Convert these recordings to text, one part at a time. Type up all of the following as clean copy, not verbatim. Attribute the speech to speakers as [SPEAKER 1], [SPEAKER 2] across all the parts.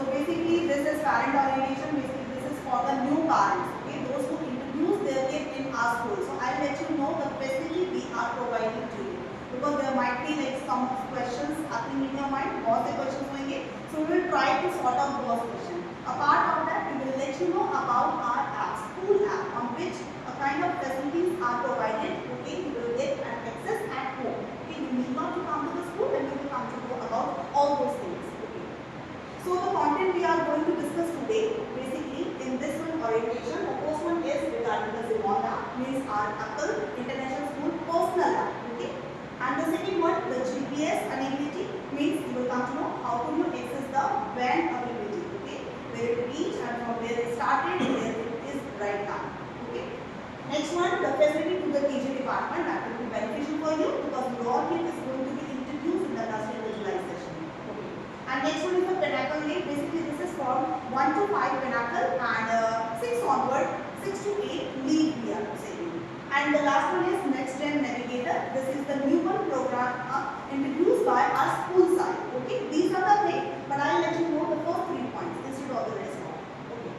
[SPEAKER 1] So basically this is parent orientation. Basically this is for the new parents, okay, those who introduce their kid in our school. So I'll let you know the facility we are providing to you, because there might be like some questions happening in your mind, बहुत से questions होंगे, so we will try to sort out those questions. Apart of that, we will let you know about our app, school app, on which a kind of facilities are provided. Okay, you will get an access at home. Okay, you need not to come to the school, and you will come to know about all those things. Okay. So the content we are going to discuss today, basically in this one orientation, the first one is regarding the Simon app, means our Apple International School personal app. Okay. And the second one, the GPS enability, means you will come to know how to you access the WAN availability. Okay, where it reached and from where it started and where it is right now. Okay. Next one, the facility to the teacher department, that will be beneficial for you because your kid is going to be introduced in the nursery visualization. Okay. And next one is the Pinnacle League. Basically, this is from 1 to 5 Pinnacle and 6 onward, 6 to 8 League we are saying. And the last one is Next Gen Navigator. This is the new one program introduced by our school side. Okay, these are the things, but I'll let you know the first 3 points instead of the rest of. Okay.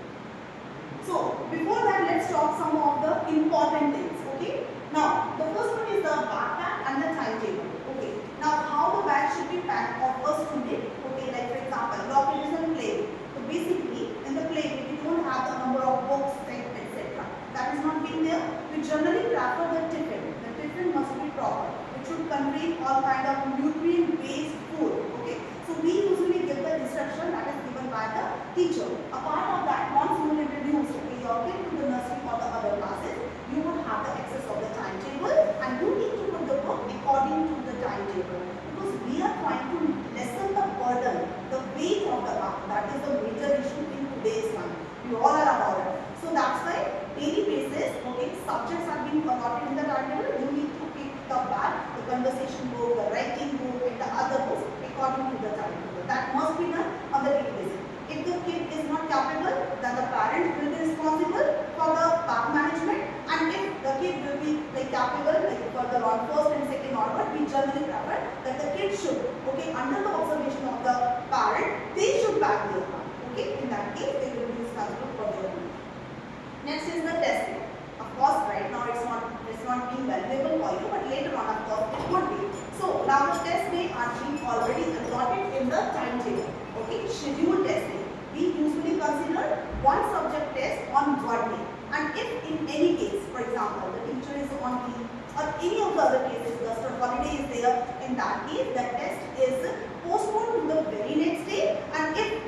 [SPEAKER 1] So before that, let's talk some of the important things. Okay. Now the first one is the backpack and the timetable. Okay. Now how the bag should be packed of a student. Okay. Like for example, your kid is in play. So basically, in the play, we don't have the number of books, etc. That is not being there. We generally prefer the tiffin. The tiffin must be proper. It should contain all kind of nutrient-based food. Okay. So we usually give the instruction that is given by the teacher. Apart of that, once you will introduce your kid to the nursery or the other classes, you would have the access of the timetable, and you need to put the book according to the timetable, because we are trying to lessen the burden, the weight of the book. That is the major issue in today's time. We all are about it. So that's why daily basis, okay, subjects are being allotted in the timetable. You need to pick the back, the conversation book, the writing book, and the other books according to the timetable. That must be done on the daily basis. If the kid is not capable, then the parent will be responsible for the back management. And if the kid will be like capable, like for the first and second order, we generally prefer that the kid should, okay, under the observation of the parent, they should back their back. Okay, in that case, they will be responsible for their own. Next is the testing. Of course, right now it's not being valuable for you, but later on, of course, it would be. So now the test days are being already allotted in the timetable. Okay, scheduled testing. We usually consider one subject test on one day. And if in any case, for example, the teacher is on leave or any of the other cases, the holiday is there, in that case, the test is postponed to the very next day. And if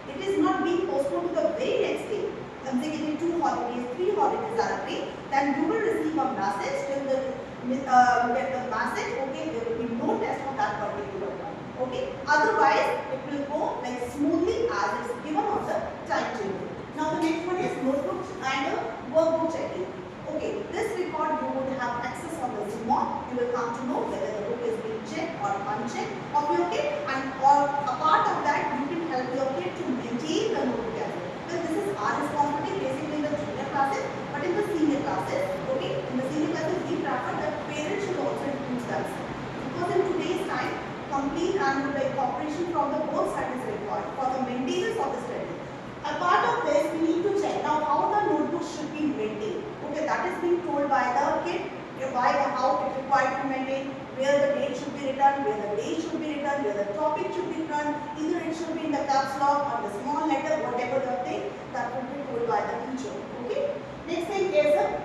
[SPEAKER 1] it is not being postponed to the very next day, consecutive 2 holidays, 3 holidays are free, then you will receive a message till the you get the message, okay, there will be no test on that particular one. Okay, otherwise it will go like smoothly as it's given on the timetable. Now the next one is notebooks and workbook checking. Okay, this record you would have access on the Zoom. You will come to know whether the book is being checked or unchecked of your kid, and or a part of that you can help your kid to maintain the notebook as well. So this is our responsibility basically in the junior classes, but in the senior classes, okay, in the senior classes we prefer that parents should also include themselves, because in today's time, complete and like cooperation from the both sides is required for the maintenance of the study. A part of this, we need to check now how the notebook should be maintained. Okay, that is being told by the kid, why the how it required to maintain, where the date should be written, where the day should be written, where the topic should be written. Either it should be in the caps lock or the small letter, whatever the thing that will be told by the teacher. Okay. Next thing is a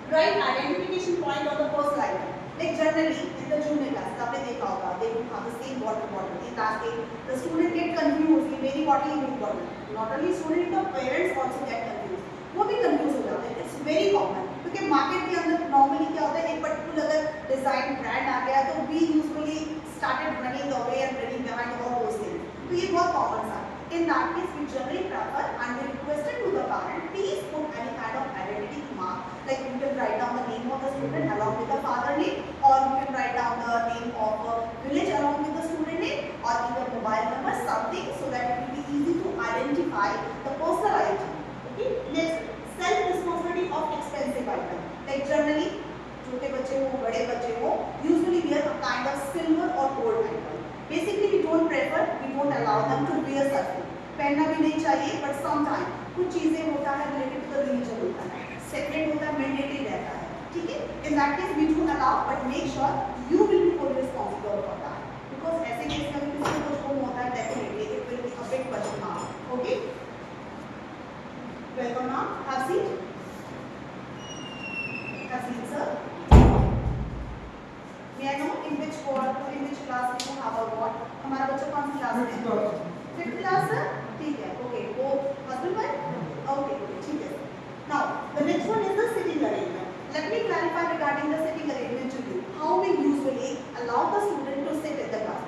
[SPEAKER 1] right identification point on the first item. Like generally in the junior class, they have the same water bottle. In that case, the student get confused. He मेरी bottle, he मेरी bottle. Not only student, the parents also get confused. वो भी confused हो जाते हैं. It's very common. क्योंकि market के अंदर normally क्या होता है, एक particular अगर design brand आ गया तो we usually started running away and running behind all those things. तो ये बहुत common सा. In that case, we generally prefer and we requested to the parent, please put any kind of identity mark. Like you can write down the name of the student along with the father name, or you can write down the name of a village along with the student name, or either mobile number, something, so that it will be easy to identify the personal item. Okay. Next, self-responsibility of expensive item. Like generally, छोटे बच्चे हो, बड़े बच्चे हो, usually wear a kind of silver or gold item. Basically, we don't prefer, we don't allow them to wear such things. पहनना भी नहीं चाहिए, बट सम टाइम कुछ चीजें होता है रिलेटेड टू द रिलीजन होता है, सेक्रेट होता है, मैंडेटरी रहता है, ठीक है। In that case we do allow, but make sure you will be fully responsible for that, because ऐसे केस में अगर किसी को कुछ होम होता है definitely it will be a big question mark. Okay, welcome ma'am, have seat, have seat sir. May I know in which ward, in which class you have a ward? हमारा बच्चा कौन सी क्लास में है? 5th क्लास है, ठीक है, okay, वो husband wife, okay, ठीक है। Now the next one is the sitting arrangement. Let me clarify regarding the sitting arrangement to you. How we usually allow the student to sit in the class.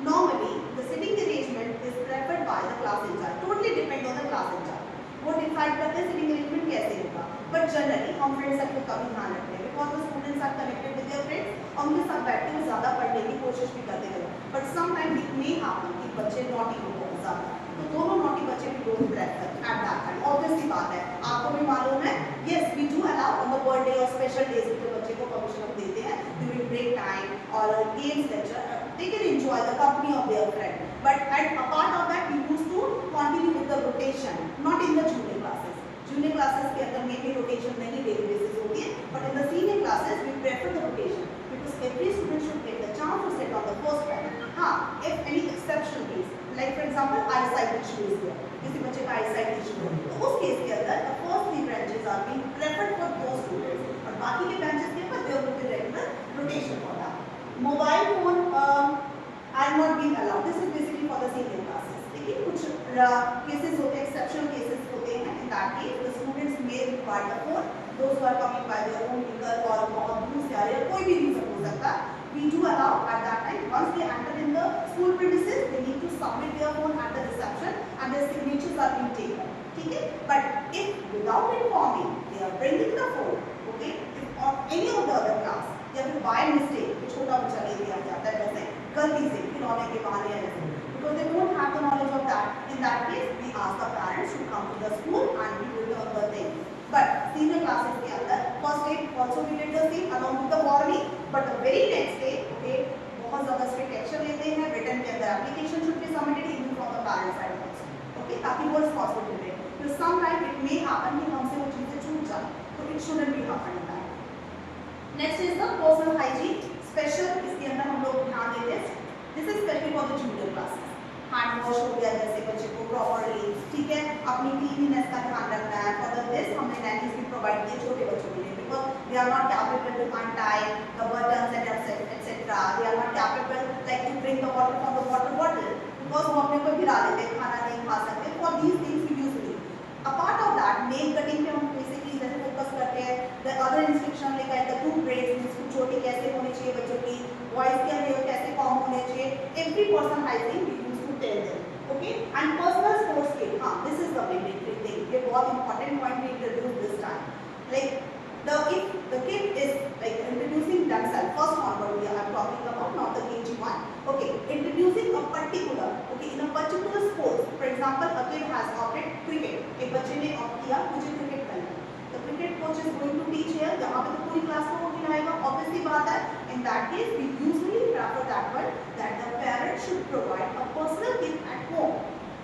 [SPEAKER 1] Normally the sitting arrangement is preferred by the class incharge. Totally depend on the class incharge. वो decide करते हैं sitting arrangement कैसे होगा, but generally हम friends circle का भी ध्यान रखते हैं, because the students are connected with their friends और उनके साथ बैठ के ज़्यादा पढ़ने की कोशिश भी करते हैं, but some time it may happen कि बच्चे नॉटी हो बहुत ज़्यादा, तो दोनों नॉटी बच्चे भी don't prefer at that time. Obviously बात है, आपको भी मालूम है, yes we do allow on the birthday और स्पेशल डेज पे बच्चे को परमिशन हम देते हैं ड्यूरिंग ब्रेक टाइम और games lecture, they can enjoy the company of their friend, but at apart of that we used to continue with the rotation, not in the junior classes. Junior classes के अंदर में भी rotation नहीं daily basis होती है, but in the senior classes we prefer the rotation because every student should get the chance to sit on the first bench. हाँ, if any exception case, like for example eyesight issue is there, किसी बच्चे का eyesight issue है, तो उस case के अंदर the first 3 benches are being preferred for those students, और बाकी के benches के ऊपर there will be regular rotation for that. Mobile phone are not being allowed. This is basically for the senior classes. लेकिन कुछ cases होते हैं, exceptional cases होते हैं. In that case, the students may require the phone. Those who are coming by their own vehicle or बहुत दूर से आ रहे हैं, कोई भी reason हो सकता है. We do allow at that time. Once they enter in the school premises, they need to submit their phone at the reception and their signatures are being taken. ठीक है? But if without informing, they are bringing the phone, okay? If on any of the other class, या फिर by mistake छोटा बच्चा ले लिया जाता है जैसे गलती से खिलौने के बहाने या जैसे, because they don't have the knowledge of that. In that case, we ask the parents to come to the school and we do the other thing. But senior classes के अंदर first day also we did the same along with the warning. But the very next day, okay, बहुत ज़्यादा strict action लेते हैं. Written के अंदर application should be submitted even from the parents side also. Okay, ताकि वो responsible रहे. Because sometimes it may happen कि हमसे वो चीजें छूट जाए, तो it shouldn't be happening. Next is the personal hygiene. Special इसके अंदर हम लोग ध्यान देते हैं. This is specially for the junior classes. Hand wash हो गया जैसे बच्चे को properly, ठीक है, अपनी cleanliness का ध्यान रखना है. For this हमने nannies भी provide किए छोटे बच्चों के लिए, because they are not capable to untie the buttons and etc. They are not capable like to bring the water from the water bottle, because वो अपने को गिरा लेते हैं, खाना नहीं खा सकते. For these things we usually. Apart of that, nail cutting पे हम basically जैसे फोकस करते हैं. The other instruction like the two braids, जिसको चोटी कैसे होनी चाहिए बच्चों की, boys के hair कैसे कॉम होने चाहिए, every person hygiene we used to tell them, okay? And personal sports kit, हाँ, this is the big thing. ये बहुत important point we introduce this time. Like if the kid is like introducing themselves, first onward we are talking about, not the KG1. Okay, introducing a particular, okay, in a particular sport. For example, a kid has opted cricket. एक बच्चे ने opt किया मुझे cricket खेलना है. The cricket coach is going to teach here. यहाँ पे तो पूरी क्लास को वो खिलाएगा. Obviously बात है. In that case, we usually prefer that one that the parent should provide a personal kit at home.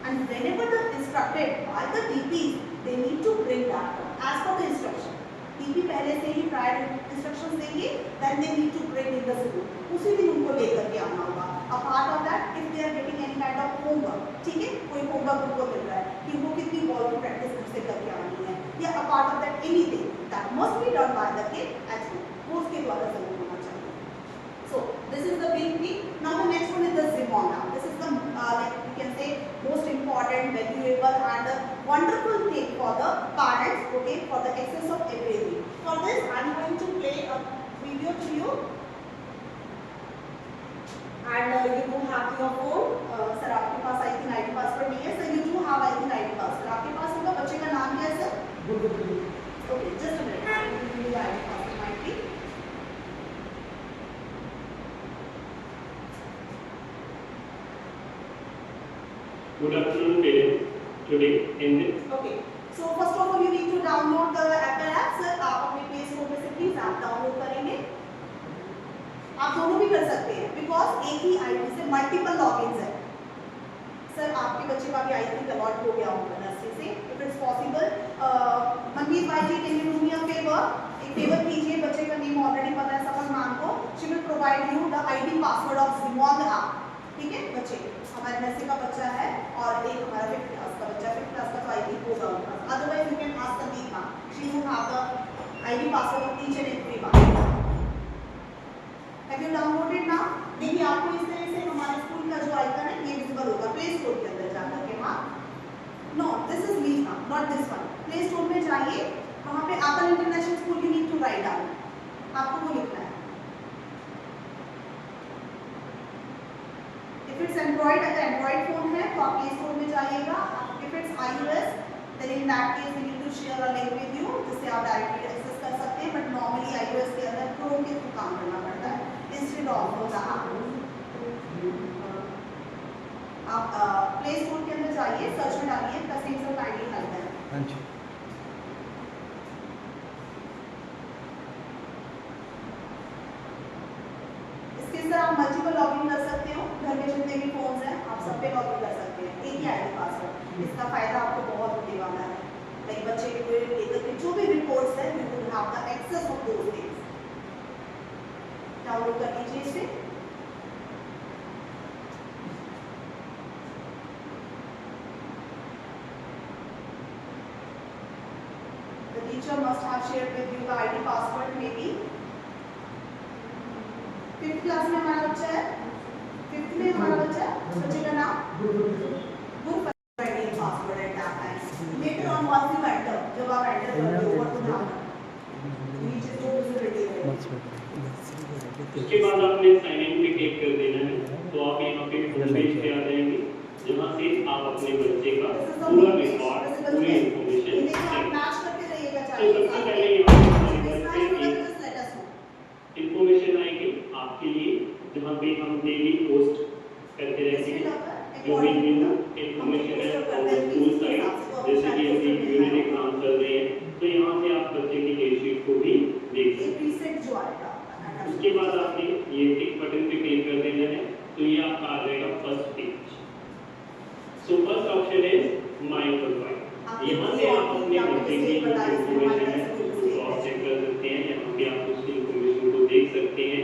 [SPEAKER 1] And whenever the instructed by the DPs, they need to bring that one as per the instruction. DP पहले से ही prior instructions देंगे, then they need to bring in the school. उसी दिन उनको लेकर के आना होगा. Apart of that, if they are getting any kind of homework, ठीक है, कोई homework उनको मिल रहा है कि वो कितनी ball की practice उससे करके आनी है, या apart of that anything that must be done by the kid at home, वो उसके द्वारा जरूर होना चाहिए. So this is the big thing. Now the next one is the Zimona. This is the like we can say most important, valuable and wonderful thing for the parents. Okay, for the access of everything. For this, I am going to play a video to you. And you do have your phone. Sir, आपके पास I think ID password नहीं है. Sir, you do have I think ID password. आपके पास होगा. बच्चे का नाम क्या है sir? Okay, just a minute. I will give you the ID password. Might be.
[SPEAKER 2] Good afternoon, parents. Today in this.
[SPEAKER 1] Okay. So first of all, you need to download the Apple app. Sir, आप अपने Play Store में से please आप download करेंगे. आप दोनों भी कर सकते हैं, because एक ही ID से multiple logins है. सर आपके बच्चे का भी आई थिंक अलॉट हो गया होगा नर्सरी से, इफ इट्स पॉसिबल मनमीत भाई ji can you do me a favour, एक फेवर कीजिए, बच्चे का नेम ऑलरेडी पता है सफर मैम को, she will provide you the ID password of जिमोन ऐप, ठीक है बच्चे, हमारे नर्सरी का बच्चा है और एक हमारा 5th क्लास का बच्चा, 5th क्लास का तो आई थिंक होगा उनका, otherwise you can ask Sandeep ma'am, she will have the ID password of each and every one. Have you downloaded now? देखिए आपको इस तरह से हमारे स्कूल का जो आइकन है ये विजिबल होगा प्ले स्टोर के अंदर जाकर के, हाँ no this is leave now not this one, play store में जाइए, वहां पे Apple international school you need to write down, आपको वो लिखना है। इफ इट्स एंड्रॉइड, अगर एंड्रॉइड फोन है तो आप प्ले स्टोर में जाइएगा, if it's iOS then in that case we need to share a link with you जिससे आप डायरेक्टली एक्सेस कर सकते हैं, बट नॉर्मली iOS के अंदर क्रोम के थ्रू काम करना पड़ता है इंस्टेड ऑफ द ऐप। आप प्ले स्टोर के अंदर जाइए, सर्च में डालिए कस्टमर काइंडली हेल्प है।
[SPEAKER 3] हाँ जी।
[SPEAKER 1] इसके अंदर आप मल्टीपल लॉगिन कर सकते हो, घर में जितने भी फोन्स हैं आप सब पे लॉगिन कर सकते हैं, एक ही आईडी पासवर्ड, इसका फायदा आपको बहुत होने वाला है, लाइक बच्चे के कोई लेकर के जो भी रिपोर्ट्स है you will have the access of those things. Download कर लीजिए इसे, the teacher must have shared with you the ID password maybe। 5th class में हमारा बच्चा है, 5th में हमारा बच्चा है, बच्चे का नाम गुरु ID password at that time later on once you enter, जब आप एंटर करते हो what will happen नीचे जो विजिबिलिटी है,
[SPEAKER 2] उसके बाद आपने साइन इन पे क्लिक कर देना है, तो आप यहाँ पे होम पेज पे आ जाएंगे, जहाँ से आप अपने बच्चे का पूरा रिकॉर्ड, पूरी इंफॉर्मेशन
[SPEAKER 1] आप मैच करके रहिएगा
[SPEAKER 2] तो
[SPEAKER 1] चाहिए।
[SPEAKER 2] सबसे पहले यहाँ पे हमारे बच्चे की इंफॉर्मेशन आएगी आपके लिए, जहाँ पे हम डेली पोस्ट करते रहते हैं जो भी न्यू इंफॉर्मेशन है और स्कूल साइड, जैसे कि अभी यूनिट एग्जाम चल रहे हैं तो यहाँ से आप बच्चे की डेट शीट को भी देख सकते हैं। उसके बाद आपने ये टिक बटन पे क्लिक कर देना है, तो ये आपका आ जाएगा first page. So first option is my profile, यहाँ से आप अपने बच्चे की जो इंफॉर्मेशन है उसको क्रॉस चेक कर सकते हैं, यहाँ पे आप उसकी इंफॉर्मेशन को देख सकते हैं,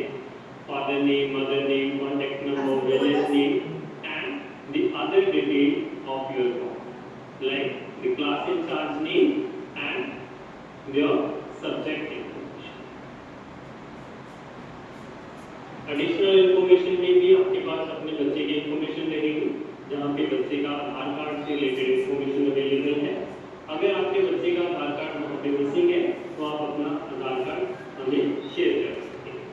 [SPEAKER 2] father name, mother name, contact number, village name and the other detail of your form like the class incharge name and your subject information. Additional information में भी आपके पास अपने बच्चे की इंफॉर्मेशन रहेगी, जहाँ पे बच्चे का आधार कार्ड से रिलेटेड इंफॉर्मेशन अवेलेबल है। अगर आपके बच्चे का आधार कार्ड वहाँ पे मिसिंग है तो आप अपना आधार कार्ड हमें शेयर कर सकते हैं।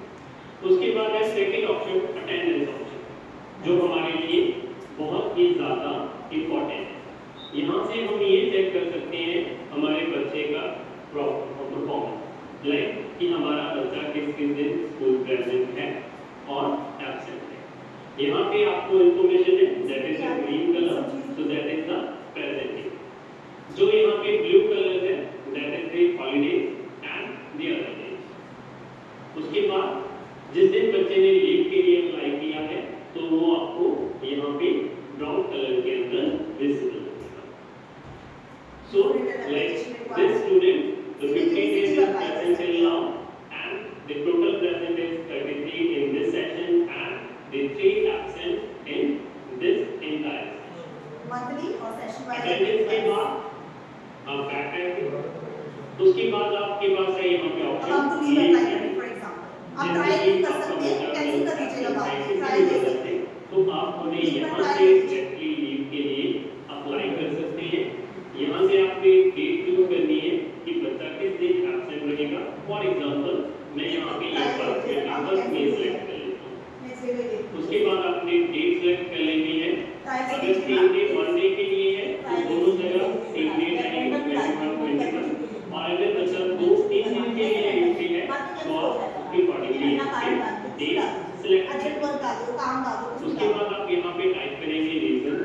[SPEAKER 2] उसके बाद है सेकेंड ऑप्शन, अटेंडेंस ऑप्शन, जो हमारे लिए बहुत ही ज़्यादा इम्पोर्टेंट है। यहाँ से हम ये चेक कर सकते हैं हमारे बच्चे का परफॉर्मेंस, लाइक कि हमारा बच्चा किस किस दिन स्कूल प्रेजेंट है और एब्सेंट है। यहाँ पे आपको इंफॉर्मेशन है that is the green colour, so that is the present day. जो यहाँ पे ब्लू कलर है that is the holidays and the other days. उसके बाद जिस दिन बच्चे ने लीव के लिए अप्लाई किया है तो वो आपको यहाँ पे ब्राउन कलर के अंदर विजिबल होगा। So like this student the 15 days is present till now and the total present is 33 in this session and the 3 absent in this entire session।
[SPEAKER 1] Monthly और सेशन वाइज
[SPEAKER 2] अटेंडेंस के बाद आप back आएंगे, उसके बाद आपके पास है यहाँ पे ऑप्शन
[SPEAKER 1] हम तो लीव अप्लाई करेंगे फॉर एग्जांपल, आप ट्रायल कर सकते हैं, कैंसिल कर दीजिएगा बात, ट्रायल दे सकते हैं
[SPEAKER 2] तो आप उन्हें यहाँ से डायरेक्टली लीव के लिए अप्लाई कर सकते हैं। यहाँ से आपको एक डेट चूज करनी है कि बच्चा किस दिन एब्सेंट रहेगा। फॉर एग्जांपल मैं यहाँ पे एक बार में सिलेक्ट कर लेता हूँ, उसके बाद आपने डेट सिलेक्ट कर लेनी है। अगर 3 डे 1 डे के लिए है तो दोनों जगह सेम डेट आएगी 21 और अगर बच्चा 2-3 दिन के लिए एंट्री है तो आप उसके अकॉर्डिंगली डेट सिलेक्ट करें। उसके बाद आप यहाँ पे टाइप करेंगे रीजन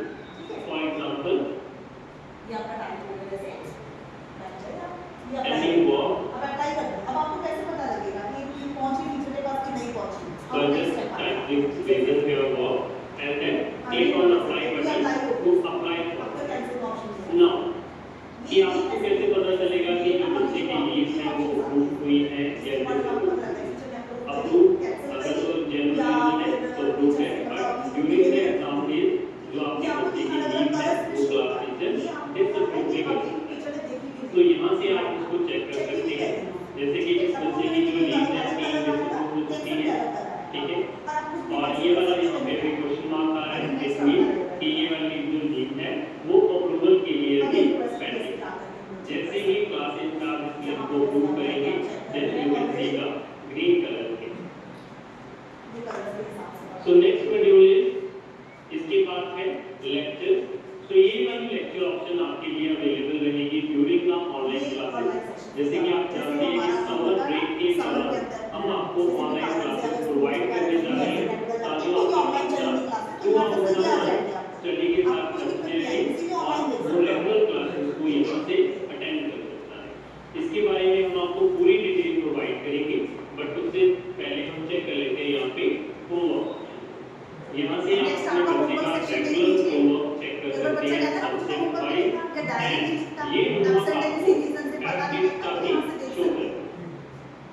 [SPEAKER 2] कि आपको कैसे पता चलेगा कि जो बच्चे की लीव्स हैं वो अप्रूव हुई है या अप्रूव? अगर तो जनरल है तो अप्रूव है, but during the exam days जो आपके बच्चे की लीव है वो क्लास टीचर डिसअप्रूव भी कर सकता है। तो यहाँ से आप उसको चेक कर सकते हैं, जैसे कि इस बच्चे की जो लीव है कि डिसअप्रूव हो चुकी है, ठीक है, और ये वाला यहाँ पे भी क्वेश्चन मार्क आ रहा है, इसमें कि ये वाली जो लीव है वो अप्रूवल के लिए भी पेंडिंग है। जैसे ही क्लास इंचार्ज इस लीव को अप्रूव करेंगे, then you will see the green colour के। सो नेक्स्ट मॉड्यूल इज, इसके बाद है लेक्चर। सो ये वाली लेक्चर ऑप्शन आपके लिए अवेलेबल रहेगी ड्यूरिंग द ऑनलाइन क्लासेस। जैसे कि आप जानते हैं कि समर ब्रेक के कारण हम आपको ऑनलाइन क्लासेस प्रोवाइड करने जा रहे हैं, ताकि आपका बच्चा जो आप अपना स्टडी के साथ करते हैं और वो रेगुलर क्लासेस को यहाँ से अटेंड कर सकता है। इसके बारे में हम आपको पूरी डिटेल प्रोवाइड करेंगे, बट उससे पहले हम चेक कर लेते हैं यहाँ पे होमवर्क। यहाँ से आप अपने बच्चे का रेगुलर होमवर्क चेक कर सकते हैं, सब्जेक्ट वाइज, एंड ये होमवर्क आपको बैक डेट का भी शो करेगा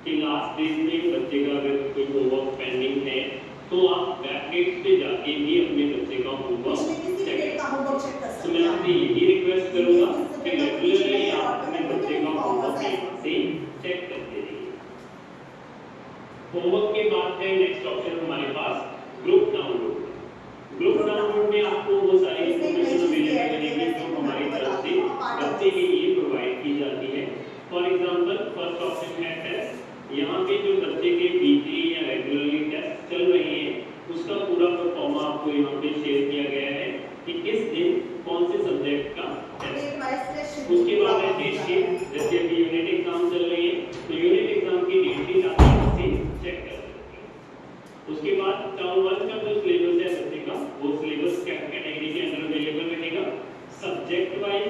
[SPEAKER 2] कि लास्ट डेज में बच्चे का अगर कोई होमवर्क पेंडिंग है तो आप बैक डेट्स पे जाके भी अपने बच्चे का होमवर्क चेक कर सकते हैं। तो मैं आपसे यही रिक्वेस्ट करूंगा कि रेगुलरली आप अपने बच्चे का होमवर्क यहाँ से चेक करते रहिए। होमवर्क के बाद है नेक्स्ट ऑप्शन हमारे पास ग्रुप डाउनलोड। ग्रुप डाउनलोड में आपको वो सारी इन्फॉर्मेशन अवेलेबल रहेगी जो हमारी तरफ से बच्चे के लिए प्रोवाइड की जाती है। फॉर एग्जांपल फर्स्ट ऑप्शन है टेस्ट। यहाँ पे जो बच्चे के वीकली या रेगुलरली टेस्ट चल रहे हैं उसका पूरा परफॉर्मा आपको यहाँ पे शेयर किया गया है कि किस दिन कौन से सब्जेक्ट का टेस्ट। उसके बाद है डेट शीट, जैसे अभी यूनिट एग्जाम चल रही है तो यूनिट एग्जाम की डेट शीट आप यहाँ से चेक कर सकते हैं। उसके बाद टर्म 1 का जो सिलेबस है बच्चे का वो सिलेबस कैटेगरी के अंदर अवेलेबल रहेगा। सब्जेक्ट वाइज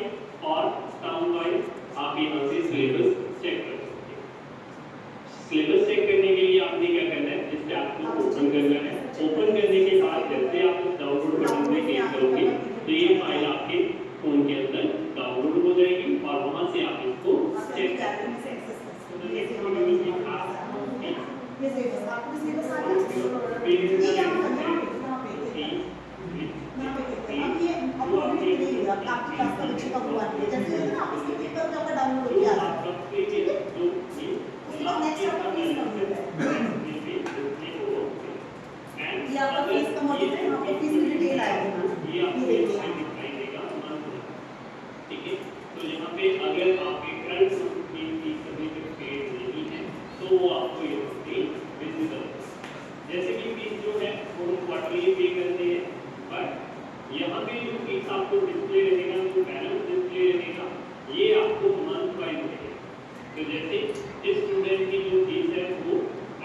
[SPEAKER 2] और टर्म वाइज आप यहाँ से सिलेबस चेक कर सकते हैं। सिलेबस चेक करने के लिए आपने क्या करना है, इस टैब को ओपन करना है। ओपन करने के बाद जैसे आप इस डाउनलोड बटन पे क्लिक करोगे तो ये फाइल आपके फोन के अंदर डाउनलोड हो जाएगी और वहां से आप इसको चेक कर सकते हैं।
[SPEAKER 1] ये आपका फीस का मॉड्यूल है, आपको फीस की डिटेल आएगी।
[SPEAKER 2] ये आपको दिखाई देगा मंथ, ठीक है। तो यहाँ पे अगर आपके करंट मंथ की फीस अभी तक पेड नहीं है तो वो आपको यहाँ पे विजिबल है। जैसे कि फीस जो है वो हम क्वार्टरली पे करते हैं, बट यहाँ पे जो फीस आपको डिस्प्ले रहेगा, जो बैलेंस डिस्प्ले रहेगा, ये आपको मंथ वाइज रहेगा। तो जैसे इस स्टूडेंट की जो फीस है वो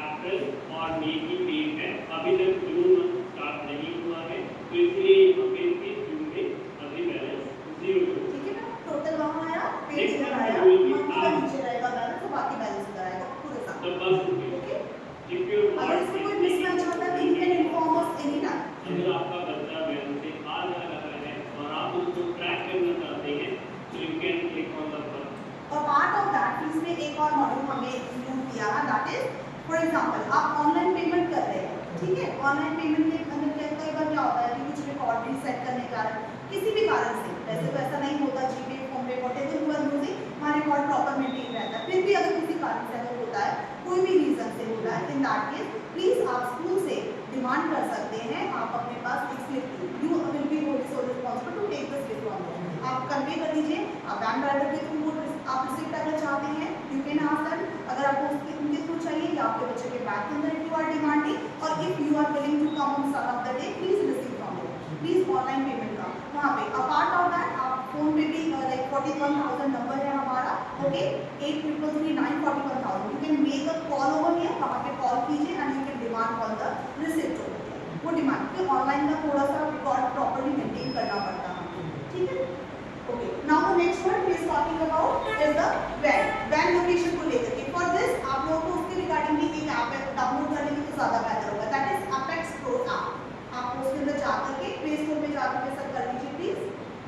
[SPEAKER 2] अप्रैल और मई की पेड है, अभी तक जून मंथ स्टार्ट नहीं हुआ है, तो इसलिए यहाँ पे फीस जून में अभी बैलेंस 0 है,
[SPEAKER 1] ठीक है ना। टोटल वहां आया, पेज में आया, मंथ का नीचे रहेगा बैलेंस, तो बाकी बैलेंस इधर आएगा पूरे साथ।
[SPEAKER 2] तो बस
[SPEAKER 1] ओके,
[SPEAKER 2] इफ यू
[SPEAKER 1] अगर इसमें कोई मिसमैच होता है तो you can inform us any time.
[SPEAKER 2] अगर आपका बच्चा बैलेंस से आ जा रहा है और आप उसको ट्रैक करना चाहते हैं तो you can click on the button.
[SPEAKER 1] और पार्ट ऑफ दैट फीस में एक और मॉड्यूल हमने इंक्लूड किया है, दैट इज फॉर एग्जांपल आप ऑनलाइन पेमेंट कर रहे हैं, ठीक है। ऑनलाइन पेमेंट के अंदर कई बार क्या होता है कि कुछ रिकॉर्डिंग सेट करने के कारण किसी भी कारण से, वैसे तो ऐसा नहीं होता, जीपे फोन पे व्हाटएवर यू आर यूजिंग, हमारा रिकॉर्ड प्रॉपर मेंटेन रहता है, फिर भी अगर किसी कारण से अगर होता है, कोई भी रीजन से होता है, इन दैट केस प्लीज आप स्कूल से डिमांड कर सकते हैं, आप अपने पास एक slip, you will be so responsible to take the slip from them, आप कन्वे कर दीजिए। आप बैंक ड्राइवर के थ्रू आप रिसिप्ट अगर चाहते हैं यू कैन आस्क देम, अगर आपको उनके थ्रू चाहिए या आपके बच्चे के बैंक के अंदर इफ यू आर डिमांडिंग, और if you are willing to come on some of the day please receive from them, please online payment का वहाँ पे। अपार्ट ऑफ दैट आप फोन पे भी लाइक 41,000 नंबर है हमारा, okay, 833941,000, you can make a call over here, वहाँ पे कॉल कीजिए and you can demand for the receipt over here. वो डिमांड के ऑनलाइन का थोड़ा सा रिकॉर्ड प्रॉपर्ली मेंटेन करना पड़ता है, ठीक है। Okay, now the next one we is talking about is the van location को लेकर के। फॉर दिस आप लोगों को उसके रिगार्डिंग भी एक ऐप डाउनलोड कर लेंगे तो ज़्यादा बेहतर होगा, that is apex pro app. आप उसके अंदर जाकर के प्ले स्टोर में जाकर के सब कर लीजिए प्लीज।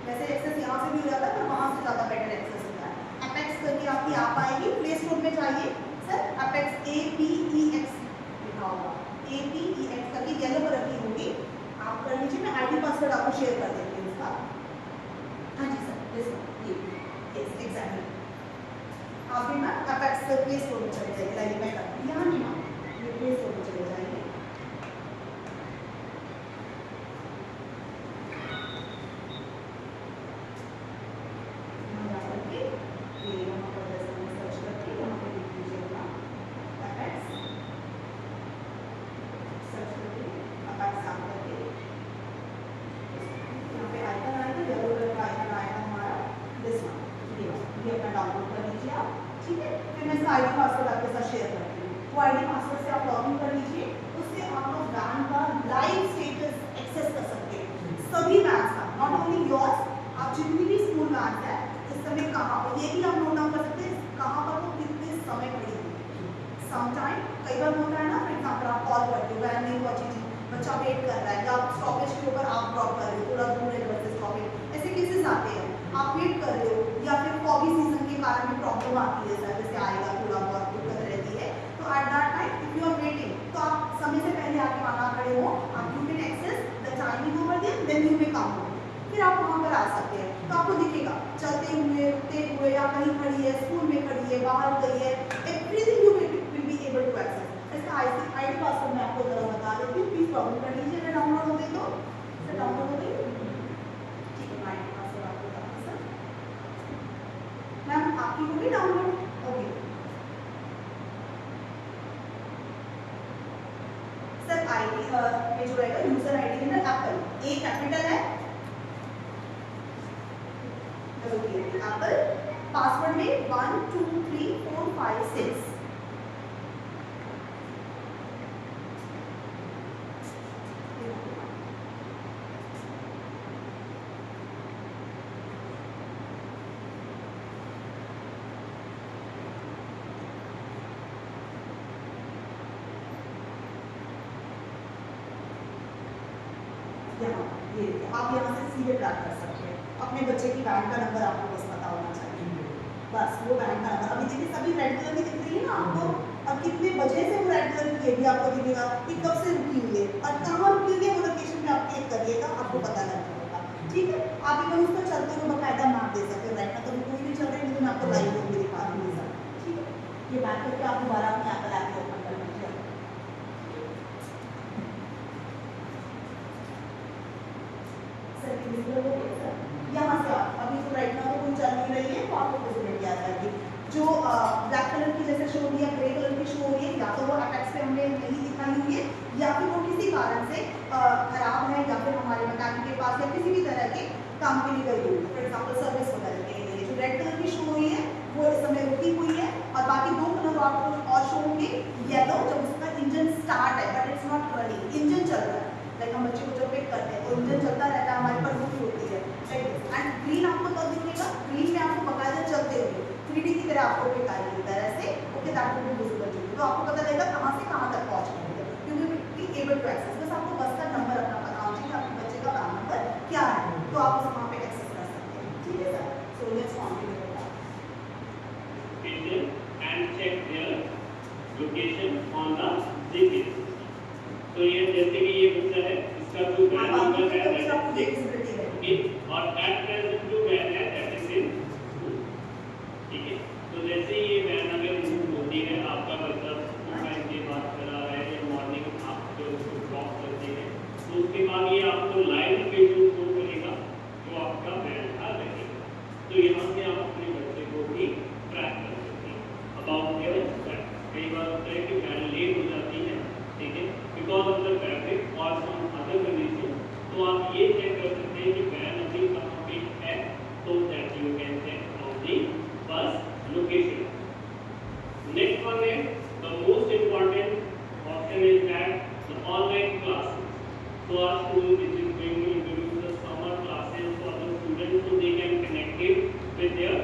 [SPEAKER 1] वैसे एक्सेस यहाँ से भी हो जाता है पर वहाँ से ज़्यादा बेटर एक्सेस बताइए सर, अपेक्स APEX लिखा होगा, APEX करके येलो पर रखी होगी, आप कर लीजिए। मैं आईडी पासवर्ड आपको शेयर कर देती हूँ इसका। हाँ जी सर, ये एग्जैक्टली आप भी ना अपेक्स प्ले स्टोर में चले जाइए, लाइक मैं करती हूँ यहाँ नहीं ना, ये प्ले स्टोर में चले जाइए। यहाँ जा करके ये यहाँ पर जैसे मैं सर्च करके यहाँ पे लिख लीजिए अपना अपेक्स, सर्च करके अपेक्स काम करके यहाँ पे आइकन आएगा, येलो कलर का आइकन आएगा हमारा, दिस वन, ये अपना डाउनलोड कर लीजिए आप, ठीक है। फिर मैं इसका आईडी पासवर्ड आपके साथ शेयर करती हूँ, वो आईडी पासवर्ड से आप लॉगिन कर लीजिए, उससे आप लोग वैन का लाइव स्टेटस एक्सेस कर सकते हैं, सभी वैन का, नॉट ओनली योर्स, आप जितनी भी स्कूल वैन है इस समय कहाँ पर, ये भी आप नोट डाउन कर सकते हैं कहाँ पर वो कितने समय खड़ी हुई। समटाइम कई बार होता है ना, फॉर एग्जाम्पल आप कॉल करते हो, वैन नहीं पहुंची थी, बच्चा वेट कर रहा है, या आप स्टॉपेज के ऊपर आप ड्रॉप कर रहे हो, थोड़ा दूर है घर से स्टॉपेज, ऐसे केसेस आते हैं, आप वेट कर रहे हो, या फिर फॉगी सीजन के कारण में प्रॉब्लम आती है सर, जैसे आएगा थोड़ा बहुत दिक्कत रहती है, तो at that time if you are waiting, तो आप समय से पहले आके वहाँ खड़े हो, आप you can access the timing over there, then you may come, फिर आप वहाँ पर आ सकते हैं, तो आपको दिखेगा चलते हुए, रुकते हुए, या कहीं खड़ी है, स्कूल में खड़ी है, बाहर गई है, everything you will be able to access. इसका आईडी पासवर्ड मैं आपको जरा बता देती हूँ, प्लीज लॉगिन कर लीजिए, अगर डाउनलोड हो गई तो सर, डाउनलोड हो गई, ठीक है। मैं आईडी पासवर्ड आपको बता दूँ सर, मैम आपकी हो गई डाउनलोड, ओके सर। आईडी में जो रहेगा यूजर आईडी है ना, एप्पल, ए कैपिटल है, एप्पल, पासवर्ड में 1 2 3 4 5 6, यहाँ ये आप यहाँ से सीधे ट्रैक कर सकते हैं, अपने बच्चे की वैन का नंबर आपको बस पता होना चाहिए, बस वो वैन का नंबर। अभी देखिए सभी रेड कलर की दिख रही है ना आपको, अब कितने बजे से वो रेड कलर की है भी आपको दिखेगा कि कब से रुकी हुई है और कहाँ रुकी हुई है, वो लोकेशन में आप क्लिक करिएगा, आपको पता लग जाएगा, ठीक है। आप इवन उसको चलते हुए बाकायदा मैप दे सकते हो, राइट ना, तो कोई भी चल रही है तो मैं आपको लाइव भी दिखा दूँगी सर, ठीक है। ये बैक करके आप दोबारा अपने एप्पल ऐप ओपन कर लीजिए। यहाँ से आप अभी तो राइट ना तो कोई चल नहीं रही है, तो आपको विजिबिलिटी आ जाएगी। जो ब्लैक कलर की जैसे शो हो रही है, ग्रे कलर की शो हो रही है, या तो वो अपेक्स पे हमने नहीं दिखाई हुई है, या फिर वो किसी कारण से खराब है, या फिर हमारे मैकेनिक के पास या किसी भी तरह के काम के लिए गई हुई है, फॉर एग्जाम्पल सर्विस वगैरह के लिए। जो रेड कलर की शो हो रही है वो इस समय रुकी हुई है, और बाकी दो कलर आपको और शो होंगे, येलो जब उसका इंजन स्टार्ट है but it's not running, engine चल रहा है, लाइक हम बच्चे को जब वेट करते हैं तो इंजन चलता रहता है, हमारे पर रुकी होती है, एंड ग्रीन आपको तब दिखेगा, ग्रीन में आपको बकायदा चलते हुए 3D की तरह आपको पिक आएगी इस तरह से, okay, that will be visible to you, तो आपको पता लगेगा कहाँ से कहाँ तक पहुँच गए हैं, you will be able to access. बस आपको बस का नंबर अपना पता होना चाहिए, आपके बच्चे का वैन नंबर क्या है, तो आप उस वहाँ पे एक्सेस कर सकते हैं, ठीक है sir. So let's continue with that.
[SPEAKER 2] And check their location on the GPS. तो ये जैसे कि ये बच्चा है, इसका जो वैन नंबर है ओके, और एट प्रेजेंट जो वैन है दैट इज इन, ठीक है। तो जैसे ये वैन अगर मूव होती है, आपका बच्चा स्कूल टाइम की बात कर रहा है या मॉर्निंग आप जो उसको ड्रॉप करते हैं, तो उसके बाद ये आपको लाइव लोकेशन शो करेगा जो आपका वैन का रहेगा। तो यहाँ से आप अपने बच्चे को भी ट्रैक कर सकते हैं अबाउट देयर ट्रैक। कई बार होता है कि वैन लेट हो जाती है, ठीक है, बिकॉज ऑफ द ट्रैफिक और सम अदर कंडीशन, तो आप ये चेक कर सकते हैं कि वैन अभी कहाँ पे है, तो that you can check on the bus location. Next one है the most important option is that the online classes. So our school which is going to introduce the summer classes for the students so they can connect it with their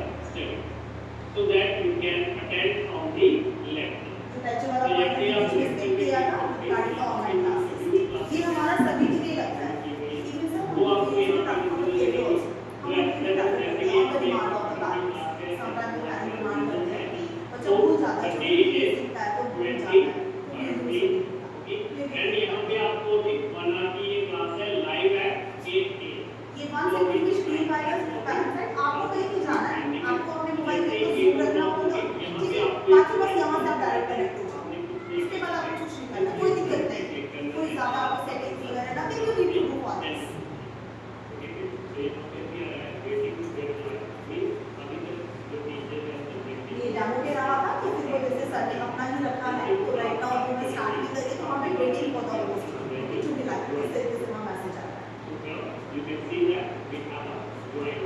[SPEAKER 1] sir ने अपना ही रखा है, तो right now उन्होंने start भी करी, तो हम भी waiting for the host to be like इस तरीके से हमारा मैसेज आ रहा है।
[SPEAKER 2] You can see that we have a drawing.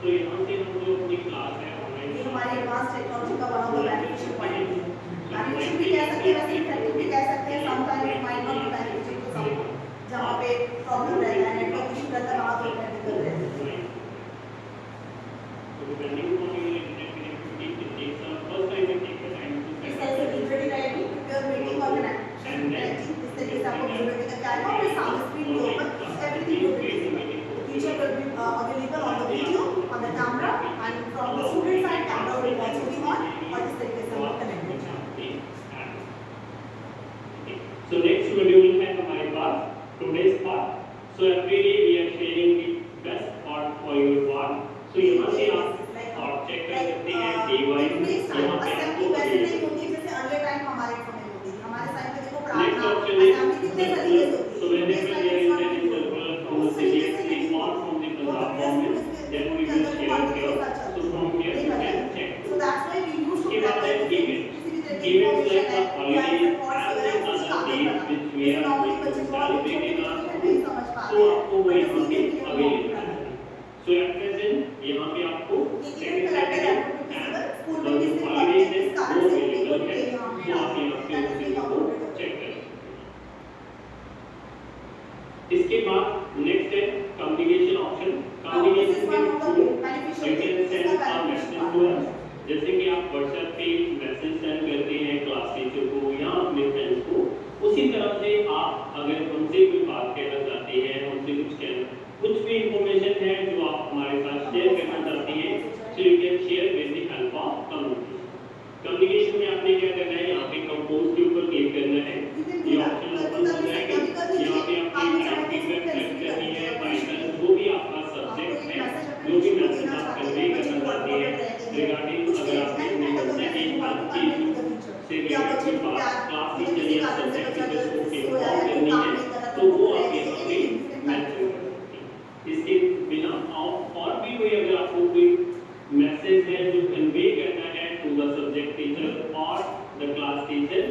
[SPEAKER 2] तो यहाँ से हम जो अपनी क्लास है ऑनलाइन,
[SPEAKER 1] ये हमारी एडवांस टेक्नोलॉजी का one of the beneficial point है। बेनिफिशियल भी कह सकते हैं, वैसे इफेक्टिव भी कह सकते हैं, sometimes it might not be beneficial to someone, जहाँ पे प्रॉब्लम रहता है, नेटवर्क इशू रहता है, वहाँ तो टेक्निकल रहता है।
[SPEAKER 2] So depending on your internet connectivity, it takes some first time it takes a time to
[SPEAKER 1] इस
[SPEAKER 2] set
[SPEAKER 1] तरह से
[SPEAKER 2] up.
[SPEAKER 1] विजुअली रहेगी, प्योर मीटिंग ऑर्गेनाइज इस तरीके से आपको विजुअली का क्या है, और साउंड स्क्रीन के ऊपर everything will be visible. Teacher will be available on the video, on the camera, and from the student side, camera will also be on, और इस तरीके से हम connected हैं।
[SPEAKER 2] So next module है हमारे पास today's part. So every day we are sharing the best part for your work. So यहाँ से आप और चेक कर सकते हैं day wise, यहाँ पे आपको
[SPEAKER 1] वैसे नहीं होती जैसे अगले टाइम हमारे समय होती है, हमारे टाइम पे देखो
[SPEAKER 2] next
[SPEAKER 1] प्रार्थना
[SPEAKER 2] option is
[SPEAKER 1] असामी कितने तरीके से होती
[SPEAKER 2] so
[SPEAKER 1] है,
[SPEAKER 2] whenever there is any circular from the city or from the Punjab government, then we will share here. So from here you can check.
[SPEAKER 1] So that's why we use to
[SPEAKER 2] Give us an event. Events like the holidays and the other days which we are going to celebrate in our school. So आपको वो यहाँ पे available है. So at present यहाँ पे आपको second Saturday and the holidays है वो available है. So आप यहाँ पे उस चीज़ को check करें. इसके बाद next है communication option. Communication के through you can send a message to us. जैसे कि आप WhatsApp पे मैसेज सेंड करते हैं क्लास टीचर को या अपने फ्रेंड्स को, उसी तरह से आप अगर हमसे कोई बात कहना चाहते हैं, हमसे कुछ भी इंफॉर्मेशन है जो आप हमारे साथ शेयर करना चाहते हैं, so you can share with the help of communication. Communication में आपने क्या करना है, यहाँ पे कंपोज के ऊपर क्लिक करना है, ये ऑप्शन ओपन हो जाएगा. यहाँ पे आपकी टाइप फीडबैक सेलेक्ट करनी है, बाइटन जो भी आपका सब्जेक्ट है, जो भी मैसेज आप कन्वे करना चाहते हैं रिगार्डिंग, अगर आपने अपने बच्चे की बात की से रिलेटेड बात क्लास टीचर या सब्जेक्ट टीचर को इन्फॉर्म करनी है, तो वो आप यहाँ पे मेंशन कर सकते हैं. इसके बिना और भी कोई अगर आपको कोई मैसेज है जो कन्वे करना है टू द सब्जेक्ट टीचर और द क्लास टीचर,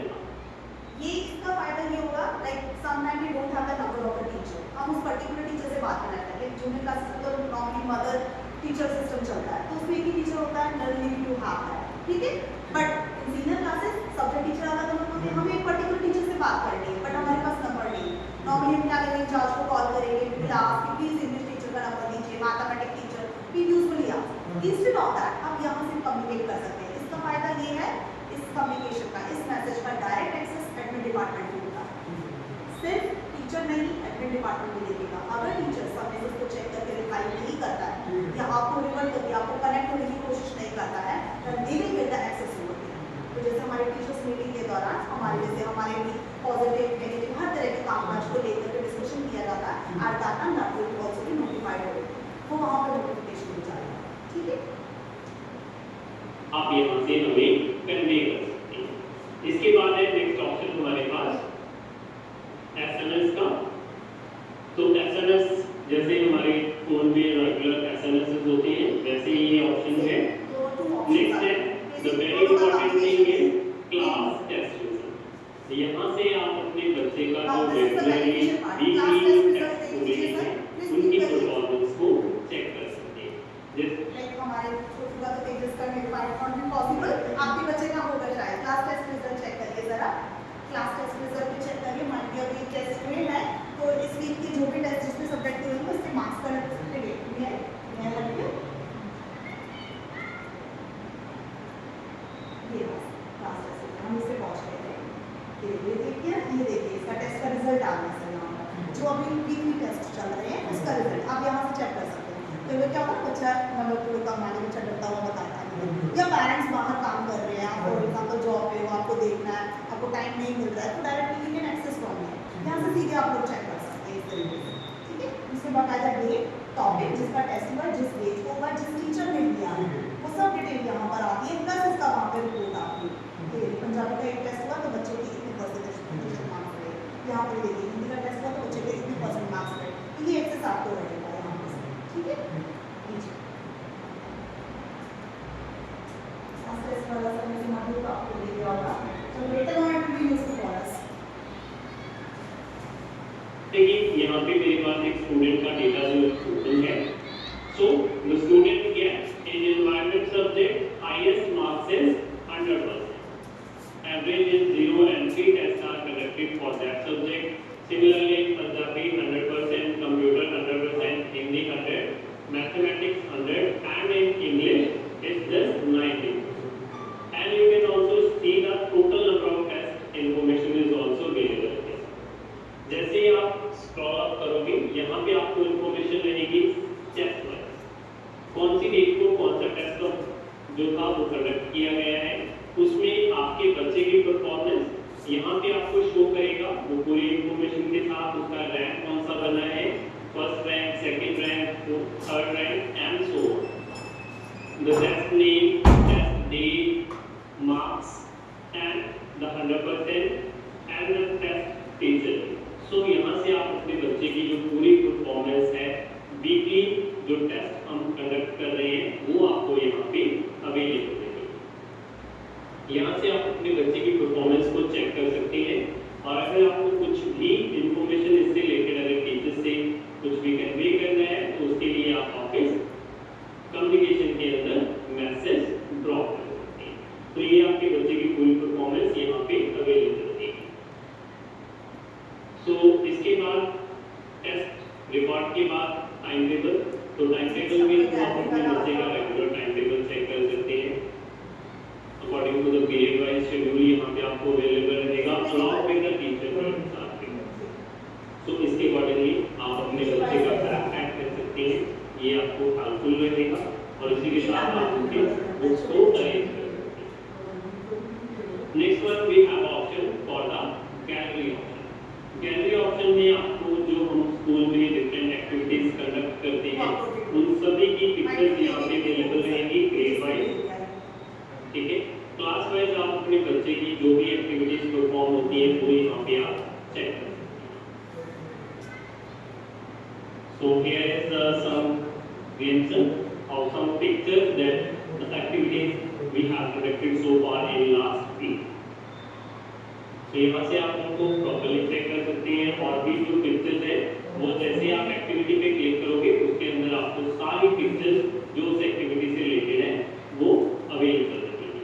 [SPEAKER 1] ये इसका फायदा ये होगा like sometime we don't have the number of the teacher, हम उस पर्टिकुलर टीचर से बात करना चाहते हैं. जूनियर क्लासेस में तो नॉर्मली मदर टीचर सिस्टम चलता है, तो उसमें एक ही टीचर होता है, नॉर्मली यू हैव दैट, ठीक है. But in senior classes subject teacher अलग अलग होते हैं, हमें एक पर्टिकुलर टीचर से बात करनी है, बट हमारे पास नंबर नहीं है. नॉर्मली हम क्या करेंगे, इंचार्ज को कॉल करेंगे, क्लास की प्लीज इंग्लिश टीचर का नंबर दीजिए, mathematics teacher, we usually ask. Instead of that आप यहाँ से कम्युनिकेट कर सकते हैं. इसका फायदा ये है इस कम्युनिकेशन का, इस मैसेज का डायरेक्ट एक्सेस एडमिन डिपार्टमेंट को होता है. सिर्फ टीचर नहीं, एडमिन डिपार्टमेंट भी देखेगा. अगर टीचर सब मैसेज को चेक करके रिप्लाई नहीं करता है या आपको रिवर्ट करके आपको कनेक्ट होने की कोशिश नहीं करता है, then they will get the access over. तो जैसे हमारे टीचर्स मीटिंग के दौरान हमारे जैसे हमारे भी पॉजिटिव नेगेटिव हर तरह के कामकाज को लेकर के डिस्कशन किया जाता है, eight that time that will also be notified हो, वो वहाँ पर नोटिफिकेशन हो जाएगा. ठीक है,
[SPEAKER 2] आप यहाँ से हमें कन्वे कर सकते हैं. इसके बाद है नेक्स्ट ऑप्शन हमारे पास SMS का. तो SMS जैसे हमारे फोन में रेगुलर SMS होते हैं, वैसे ही ये ऑप्शन है. नेक्स्ट है the very important thing is class test result. यहाँ से आप अपने बच्चे का जो रेगुलरली वीकली टेस्ट हो रहे हैं उनकी परफॉर्मेंस को चेक कर सकते हैं.
[SPEAKER 1] हमारे पॉसिबल आपके बच्चे का होगा शायद क्लास टेस्ट रिजल्ट चेक करिए जरा. क्लास टेस्ट रिजल्ट भी चेक करिए. मान लीजिए अभी टेस्ट हुए हैं तो इस वीक के जो भी टेस्ट जिसमें सब्जेक्ट हुए हैं उसके मार्क्स का डेट में है ये क्लास टेस्ट हम इसे पहुंच गए थे. ये देखिए इसका टेस्ट का रिजल्ट आ गया सर. यहाँ पर जो अभी वीकली टेस्ट चल रहे हैं उसका रिजल्ट आप यहाँ से चेक कर सकते हैं. तो वो क्या होगा, बच्चा मतलब पूरा कम आने बच्चा डरता हुआ बताता है, या पेरेंट्स बाहर काम कर रहे हैं, आप फॉर एग्जाम्पल जॉब पे हो, आपको देखना है, आपको टाइम नहीं मिल रहा है, तो directly you can access from है. यहाँ से सीधे आप लोग चेक कर सकते हैं इस तरीके से. ठीक है, इसमें बाकायदा डेट, टॉपिक, जिसका टेस्ट हुआ, जिस डेट को हुआ, जिस टीचर ने दिया है, वो सब डिटेल यहाँ पर आती है, प्लस इसका वहाँ पर रिपोर्ट आती है. पंजाबी का एक टेस्ट हुआ तो बच्चे के इतने परसेंटेज मार्क्स रहे, यहाँ पर देखिए हिंदी का टेस्ट हुआ तो बच्चे के इतने % मार्क्स रहे. तो ये एक्सेस आपको रहेगा यहाँ पर. ठीक है, टेस्ट वाला सब मुझे मॉड्यूल आपको दे दिया होगा.
[SPEAKER 2] यहाँ पे मेरे पास एक स्टूडेंट का डेटा जो ओपन है। So the student gets in environment subject highest marks is 100%. Average is 0 and 3 tests are conducted for that subject. Similarly, Punjabi 100%, computer 100%, Hindi 100, mathematics 100, and in English it's just 90%. And you can also see the total number of test information is also available here. जैसे ही आप scroll up करोगे, यहाँ पे आपको information रहेगी taste wise, कौन सी date को कौन सा टेस्ट जो था वो कंडक्ट किया गया है, उसमें आपके बच्चे की परफॉर्मेंस यहाँ पे आपको शो करेगा, वो पूरी इंफॉर्मेशन के साथ उसका रैंक कौन सा बना है, first rank, second rank, third rank and so on. The test name, test date, marks and the 100% and the test teacher. So यहाँ से आप अपने बच्चे की जो पूरी परफॉर्मेंस है, वीकली जो टेस्ट हम कंडक्ट कर रहे हैं वो आपको यहाँ पे अवेलेबल है। यहाँ से आप अपने बच्चे की परफॉर्मेंस को चेक कर सकते हैं, और अगर आपको कुछ भी इंफॉर्मेशन इससे रिलेटेड अगर टीचर से कुछ भी कन्वे करना है तो उसके लिए आप ऑफिस कम्युनिकेशन के अंदर मैसेज ड्रॉप कर सकते हैं। तो ये आपके बच्चे की पूरी परफॉर्मेंस यहाँ पे अवेलेबल है। सो इसके बाद टेस्ट रिकॉर्ड के बाद टाइम टेबल, तो टाइम टेबल में आप अपने बच्चे का रेगुलर टाइम टेबल चेक कर सकते हैं according to the period wise schedule. यहाँ पे आपको अवेलेबल रहेगा अलॉन्ग विद द टीचर के साथ में। सो इसके अकॉर्डिंगली आप अपने बच्चे का टाइम ऐड कर सकते हैं, ये आपको हेल्पफुल रहेगा, और इसी के साथ आप उनके बुक्स को अरेंज कर सकते हैं। Next one we have option for the gallery option. Gallery option में आपको जो हम स्कूल में डिफरेंट एक्टिविटीज कंडक्ट करते हैं उन सभी की पिक्चर्स यहाँ पे अवेलेबल रहेंगी ग्रेड वाइज, ठीक है। क्लास वाइज आप अपने बच्चे की जो भी एक्टिविटीज परफॉर्म होती है वो यहाँ पे आप चेक कर सकते हैं। So here is some glimpse of some pictures that the activities we have conducted so far in last week. तो यहाँ से आप उनको प्रॉपर्ली चेक कर सकते हैं, और भी जो पिक्चर्स है वो जैसे आप एक्टिविटी पे क्लिक करोगे उसके अंदर आपको सारी पिक्चर्स जो उस एक्टिविटी से रिलेटेड है वो अवेलेबल रहेगी।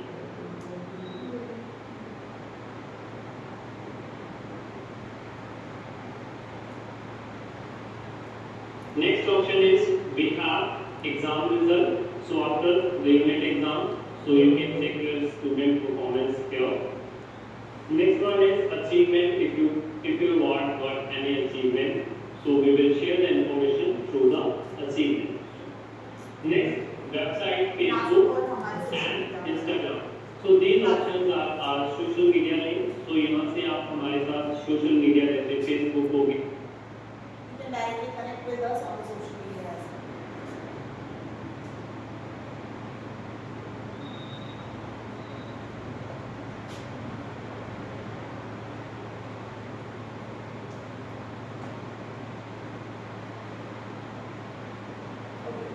[SPEAKER 2] Next option is we have exam result. So after the unit exam, so you can check your student performance here. Next one is achievement. If you want got any achievement, so we will share the information through the achievement. Next, website, Facebook and Instagram. So these options are social media links. So यहाँ से आप हमारे साथ social media जैसे Facebook हो गई,
[SPEAKER 1] You can directly connect with us on social media as well.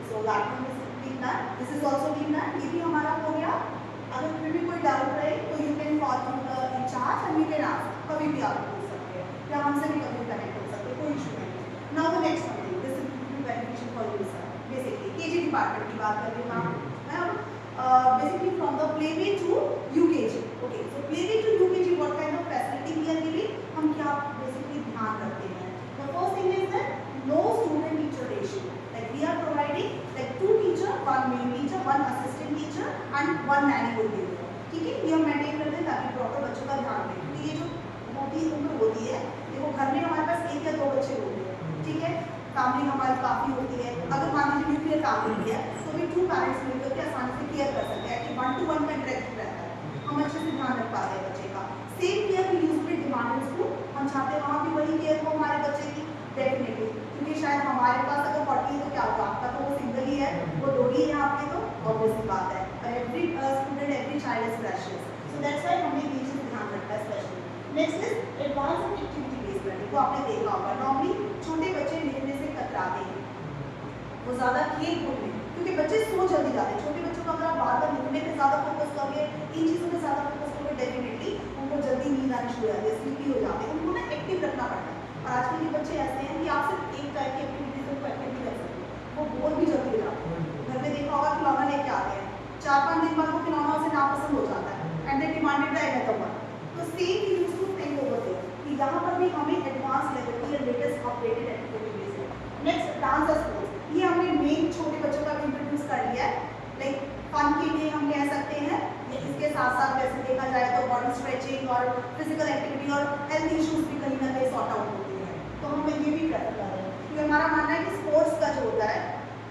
[SPEAKER 1] So that one is being done. This is also being done. ये भी हमारा हो गया। अगर फिर भी कोई डाउट रहे तो you can call to the in charge and you can ask. कभी भी आप पूछ सकते हैं, या हमसे भी कभी कनेक्ट हो सकते हैं, कोई इशू नहीं है। Now the next one is this is beneficial for you sir. Basically KG department की बात कर रही हूँ मैं। Basically from the playway to UKG. Okay, so playway to UKG what kind of facility we are giving? हम क्या basically ध्यान रखते हैं? The first thing is that no student teacher ratio. Like we are providing like 2 teacher, 1 main teacher, 1 assistant teacher and 1 nanny will be there. ठीक है, ये हम maintain करते हैं ताकि प्रॉपर बच्चों का ध्यान रखें। क्योंकि ये जो होती उम्र होती है, देखो घर में हमारे पास 1 या 2 बच्चे होते हैं, ठीक है, फैमिली हमारी काफ़ी होती है। अगर मान लीजिए न्यूक्लियर फैमिली है तो भी 2 पेरेंट्स मिलकर के आसानी से केयर कर सकते हैं कि 1-to-1 का इंटरेक्ट रहता है, हम अच्छे से ध्यान रख पाते हैं बच्चे का। Same care we use to demand school, हम चाहते हैं वहाँ भी वही केयर हो हमारे बच्चे की डेफिनेटली, क्योंकि शायद हमारे पास अगर 40 तो क्या होगा, आपका तो वो सिंगल ही है, वो 2 ही है आपके, तो ऑब्वियसली बात है। Every student every child is precious, so that's why हमने ये चीज़ ध्यान रखा है specially. Next is advance activity based learning, वो आपने देखा होगा नॉर्मली छोटे बच्चे लिखने से कतराते हैं, वो ज़्यादा खेल कूद में, क्योंकि बच्चे सो जल्दी जाते हैं। छोटे बच्चों को अगर आप बार बार लिखने पे ज़्यादा फोकस करोगे, इन चीज़ों पे ज़्यादा फोकस करोगे, डेफिनेटली उनको जल्दी नींद आनी शुरू हो जाती है, स्लीपी हो जाते हैं, उनको ना एक्टिव रखना पड़ता है। और आजकल के बच्चे ऐसे हैं कि आप सिर्फ एक टाइप की एक्टिविटी से उनको एक्टिव नहीं रख सकते, वो बोर भी जल्दी हो जाते हैं। घर में देखा होगा खिलौना लेके आते हैं, 4-5 दिन बाद वो खिलौना उसे नापसंद हो जाता है and they demanded the another one. तो same you use to think over there कि यहाँ पर भी हमें एडवांस लेवल की लेटेस्ट अपडेटेड एक्टिविटीज है। नेक्स्ट डांस और स्पोर्ट्स, ये हमने मेन छोटे बच्चों का इंट्रोड्यूस कर लिया है, लाइक फन के लिए हम कह सकते हैं। इसके साथ साथ वैसे देखा जाए तो बॉडी स्ट्रेचिंग और फिजिकल एक्टिविटी और हेल्थ इश्यूज भी कहीं ना कहीं सॉर्ट आउट होते हैं, तो हम ये भी प्रेफर कर रहे हैं क्योंकि हमारा मानना है कि स्पोर्ट्स का जो होता है,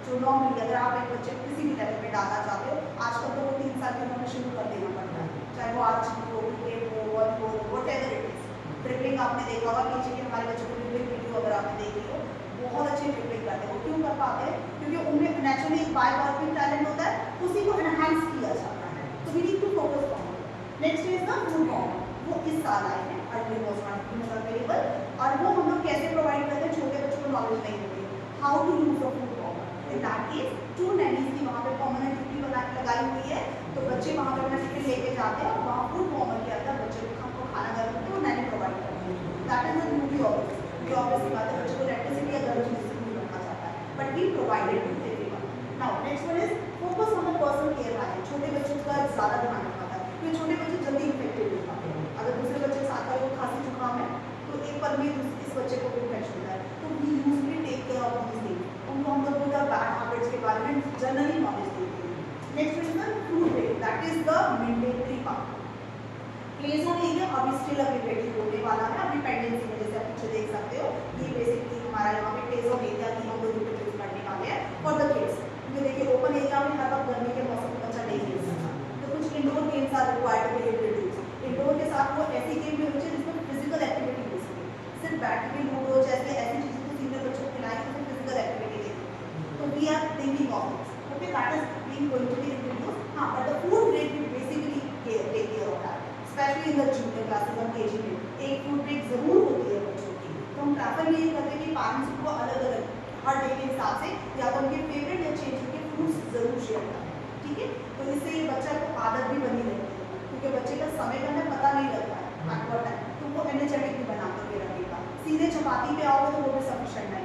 [SPEAKER 1] जो नॉर्मली अगर आप एक बच्चे को किसी भी लेवल में डालना चाहते हो, आजकल तो वो 3 साल की उम्र में शुरू कर देना पड़ता है, चाहे वो आर्चरी हो, क्रिकेट हो, वॉलीबॉल हो, व्हाटएवर इट इज। ट्रिपलिंग आपने देखा होगा पीछे कि हमारे बच्चों को ट्रिपलिंग वीडियो अगर आपने देखी हो, बहुत अच्छी ट्रिपलिंग करते हैं। वो क्यों कर पाते हैं? क्योंकि उनमें नेचुरली एक बाय बर्थ में टैलेंट होता है, उसी को एनहांस किया जाता है। तो we need to focus on it. Next is the food bomb, वो इस साल आए हैं, अर्ली वाज नॉट अवेलेबल, और वो हम लोग कैसे प्रोवाइड करते हैं, छोटे बच्चों को नॉलेज नहीं होती how to use the food bomb. In that case 2 nannies की वहाँ पे परमानेंट ड्यूटी लगाई हुई है, तो बच्चे वहाँ पे अपना टिफिन लेके जाते हैं और वहाँ फूड बॉम्ब के अंदर बच्चे को खाना गर्म करके वो नैनी प्रोवाइड करते हैं। That is the duty of this. ये ऑब्वियसली बात है, बच्चे को इलेक्ट्रिसिटी या गर्म चीज़ से दूर रखना चाहता है, but we provided to everyone. Now next one is focus on the personal care वाले। छोटे बच्चों का ज़्यादा ध्यान रखना है क्योंकि छोटे बच्चे जल्दी इन्फेक्टेड हो जाते हैं। अगर दूसरे बच्चे के साथ का खांसी जुकाम है तो एक पल में इस बच्चे को इन्फेक्शन होता है, तो we usually take care of this thing. उनको हम लोग बैड हैबिट्स के बारे में जनरली नॉलेज देते हैं। Next is the food break, that is the mandatory part. Play zone area अभी स्टिल अवेलेबल होने वाला है, अभी पेंडेंसी में, जैसे आप पीछे देख सकते हो, ये बेसिकली हमारा यहाँ पे प्ले जोन एरिया की हम लोग इंट्रोड्यूस करने वाले हैं फॉर द किड्स। ये देखिए ओपन एरिया में हर वक्त गर्मी के मौसम में बच्चा नहीं खेल सकता, तो कुछ indoor games are required to be introduce. Indoor के साथ वो ऐसी गेम भी होनी चाहिए जिसमें फिजिकल एक्टिविटी हो सके, सिर्फ बैठ के लूडो जैसे ऐसी चीज़ें तो सीनियर बच्चों को खिलाएं तो फिजिकल एक्टिविटी देखें। तो we are thinking of this, okay, that is being going to be introduce. हाँ, but the food break will basically take care of that, specially in the junior classes और KG में एक food break जरूर होती है बच्चों की। तो हम प्रेफर ये करते हैं कि पेरेंट्स को अलग अलग हर डे के हिसाब से या तो उनके फेवरेट या चेंज के फ्रूट्स जरूर शेयर करें, ठीक है। तो इससे बच्चा को आदत भी बनी रहती है क्योंकि बच्चे का समय का ना पता नहीं लगता है, तो वो एनर्जेटिक भी बना करके रखेगा। सीधे चपाती पे आओगे तो वो भी सफिशिएंट है।